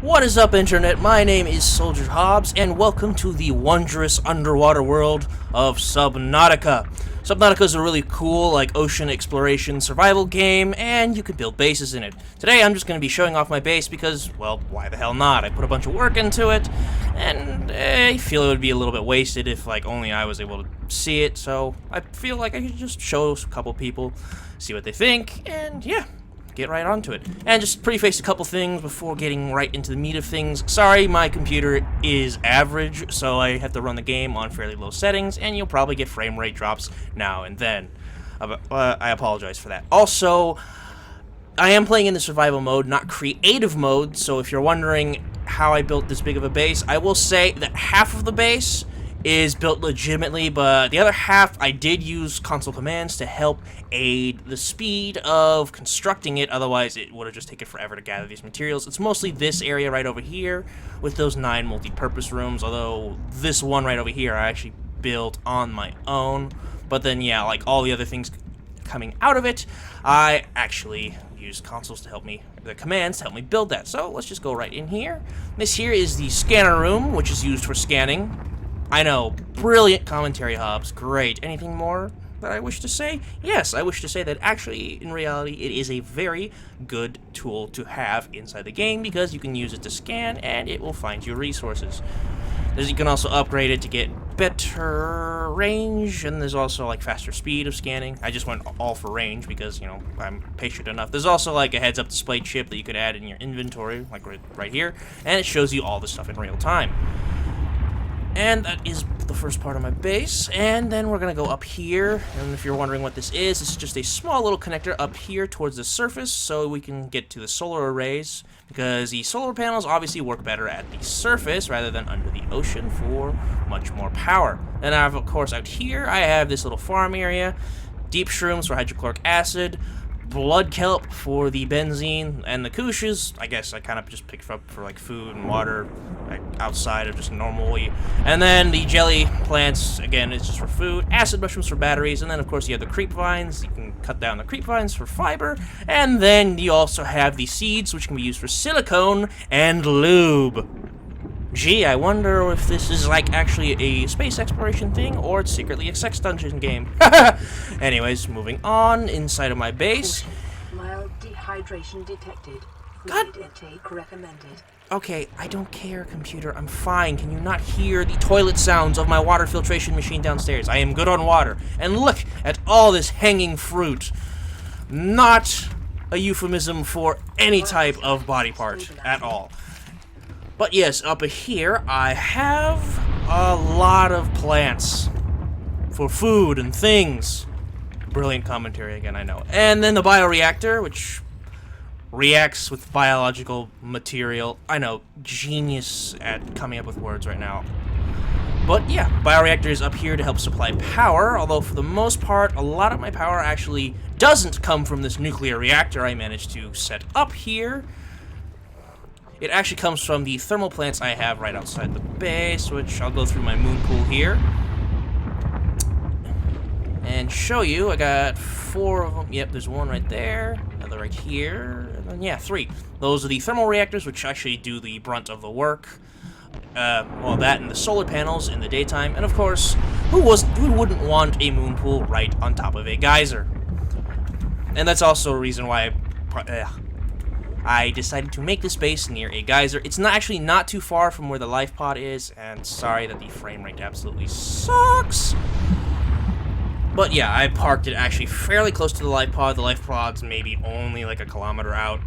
What is up, Internet? My name is Soldier Hobbs, and welcome to the wondrous underwater world of Subnautica. Subnautica is a really cool, ocean exploration survival game, and you can build bases in it. Today, I'm just going to be showing off my base because, well, why the hell not? I put a bunch of work into it, and I feel it would be a little bit wasted if, only I was able to see it, so I feel like I could just show a couple people, see what they think, and yeah. Get right onto it. And just preface a couple things before getting right into the meat of things. Sorry, my computer is average, so I have to run the game on fairly low settings, and you'll probably get frame rate drops now and then. I apologize for that. Also, I am playing in the survival mode, not creative mode, so if you're wondering how I built this big of a base, I will say that half of the base is built legitimately, but the other half I did use console commands to help aid the speed of constructing it. Otherwise it would have just taken forever to gather these materials. It's mostly this area right over here with those 9 multi-purpose rooms, although this one right over here I actually built on my own. But then yeah, all the other things coming out of it, I actually used consoles to help me, the commands to help me build that. So let's just go right in here. This here is the scanner room, which is used for scanning. I know, brilliant commentary, Hobbs. Great. Anything more that I wish to say? Yes, I wish to say that actually, in reality, it is a very good tool to have inside the game because you can use it to scan and it will find you resources. You can also upgrade it to get better range, and there's also faster speed of scanning. I just went all for range because, I'm patient enough. There's also a heads-up display chip that you could add in your inventory, right here, and it shows you all the stuff in real time. And that is the first part of my base, and then we're going to go up here, and if you're wondering what this is, it's just a small little connector up here towards the surface so we can get to the solar arrays, because the solar panels obviously work better at the surface rather than under the ocean for much more power. Then I have, of course, out here, I have this little farm area, deep shrooms for hydrochloric acid, blood kelp for the benzene, and the couches, I guess I kind of just picked up for food and water outside of just normally. And then the jelly plants, again, it's just for food, acid mushrooms for batteries, and then of course you have the creep vines. You can cut down the creep vines for fiber, and then you also have the seeds, which can be used for silicone and lube. Gee, I wonder if this is actually a space exploration thing or it's secretly a sex dungeon game. Anyways, moving on inside of my base. Mild dehydration detected. God. Fluid intake recommended. Okay, I don't care, computer. I'm fine. Can you not hear the toilet sounds of my water filtration machine downstairs? I am good on water. And look at all this hanging fruit. Not a euphemism for any type of body part at all. But yes, up here, I have a lot of plants for food and things. Brilliant commentary again, I know. And then the bioreactor, which reacts with biological material. I know, genius at coming up with words right now. But yeah, bioreactor is up here to help supply power, although for the most part, a lot of my power actually doesn't come from this nuclear reactor I managed to set up here. It actually comes from the thermal plants I have right outside the base, which I'll go through my moon pool here and show you. I got 4 of them. Yep, there's one right there, another right here, and then, yeah, 3. Those are the thermal reactors, which actually do the brunt of the work. Well, that and the solar panels in the daytime, and of course, who wouldn't want a moon pool right on top of a geyser? And that's also a reason why I decided to make this base near a geyser. It's actually not too far from where the life pod is, and sorry that the frame rate absolutely sucks. But yeah, I parked it actually fairly close to the life pod. The life pod's maybe only a kilometer out.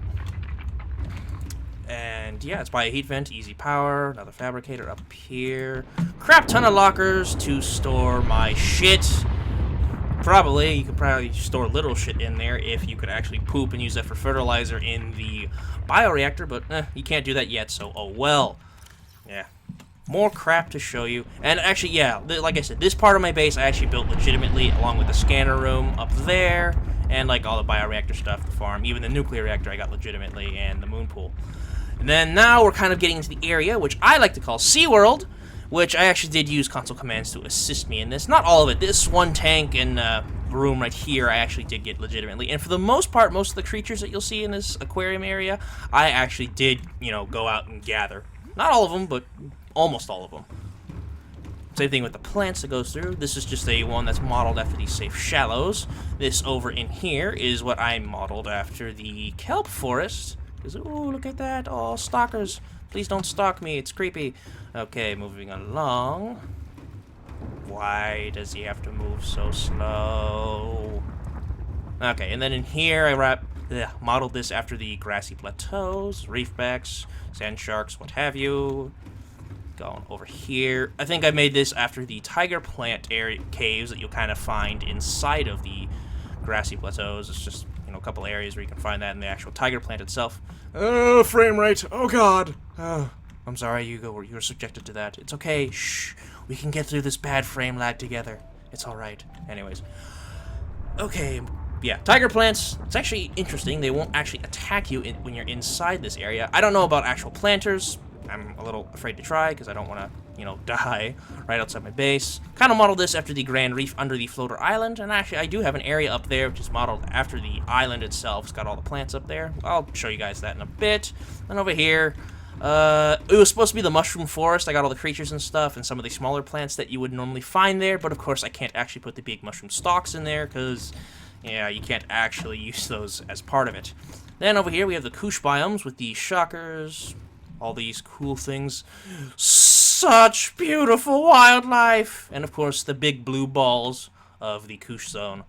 And yeah, it's by a heat vent, easy power, another fabricator up here. Crap ton of lockers to store my shit. You could probably store little shit in there if you could actually poop and use that for fertilizer in the bioreactor, but you can't do that yet, so oh well. Yeah. More crap to show you. And actually, yeah, like I said, this part of my base I actually built legitimately, along with the scanner room up there, and all the bioreactor stuff, the farm, even the nuclear reactor I got legitimately, and the moon pool. And then now we're kind of getting into the area, which I like to call SeaWorld, which I actually did use console commands to assist me in this. Not all of it. This one tank and room right here I actually did get legitimately. And for the most part, most of the creatures that you'll see in this aquarium area, I actually did, go out and gather. Not all of them, but almost all of them. Same thing with the plants that goes through. This is just a one that's modeled after these safe shallows. This over in here is what I modeled after the kelp forest. Because, ooh, look at that. Oh, stalkers. Please don't stalk me. It's creepy. Okay, moving along. Why does he have to move so slow? Okay, and then in here I modeled this after the grassy plateaus, reefbacks, sand sharks, what have you. Going over here. I think I made this after the tiger plant area caves that you'll kind of find inside of the grassy plateaus. It's just, a couple areas where you can find that in the actual tiger plant itself. Oh, frame rate. Oh, God. Oh, I'm sorry, Hugo. You're subjected to that. It's okay. Shh. We can get through this bad frame lag together. It's all right. Anyways. Okay. Yeah, tiger plants, it's actually interesting. They won't actually attack you when you're inside this area. I don't know about actual planters. I'm a little afraid to try because I don't want to, die right outside my base. Kind of modeled this after the Grand Reef under the floater island, and actually I do have an area up there which is modeled after the island itself. It's got all the plants up there. I'll show you guys that in a bit. And over here, it was supposed to be the mushroom forest. I got all the creatures and stuff and some of the smaller plants that you would normally find there, but of course I can't actually put the big mushroom stalks in there because, yeah, you can't actually use those as part of it. Then over here we have the Koosh biomes with the shockers, all these cool things. Such beautiful wildlife! And of course, the big blue balls of the Koosh zone.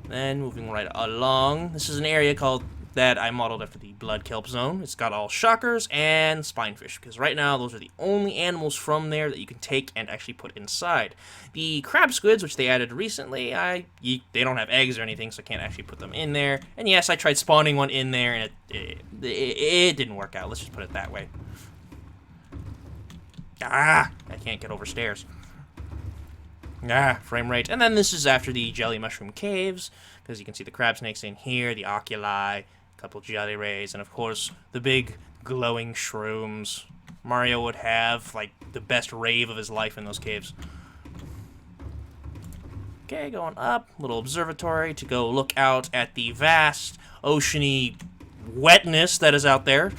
Then, moving right along, this is an area called that I modeled after the blood kelp zone. It's got all shockers and spinefish, because right now those are the only animals from there that you can take and actually put inside. The crab squids, which they added recently, they don't have eggs or anything, so I can't actually put them in there. And yes, I tried spawning one in there, and it didn't work out. Let's just put it that way. I can't get over stairs. Frame rate. And then this is after the jelly mushroom caves, because you can see the crab snakes in here, the oculi, a couple jelly rays, and of course the big glowing shrooms. Mario would have like the best rave of his life in those caves. Okay, going up, little observatory to go look out at the vast oceany wetness that is out there.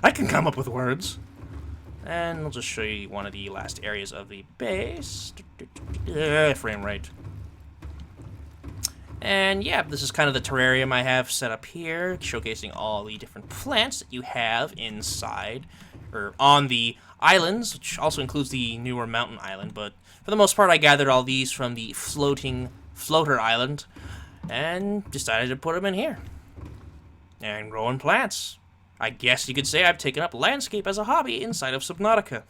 I can come up with words. And I'll just show you one of the last areas of the base. Frame rate. And yeah, this is kind of the terrarium I have set up here, showcasing all the different plants that you have inside, or on the islands, which also includes the newer mountain island, but for the most part I gathered all these from the floater island, and decided to put them in here. And growing plants. I guess you could say I've taken up landscape as a hobby inside of Subnautica.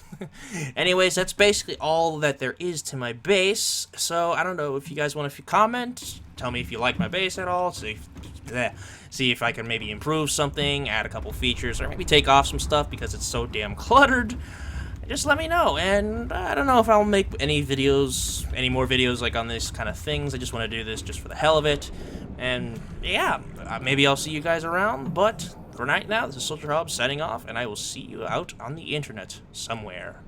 Anyways, that's basically all that there is to my base. So, I don't know if you guys want to comment. Tell me if you like my base at all. See if I can maybe improve something, add a couple features, or maybe take off some stuff because it's so damn cluttered. Just let me know. And I don't know if I'll make any more videos like on this kind of things. I just want to do this just for the hell of it. And yeah, maybe I'll see you guys around, but for right now, this is Soldier Hobbs signing off, and I will see you out on the internet somewhere.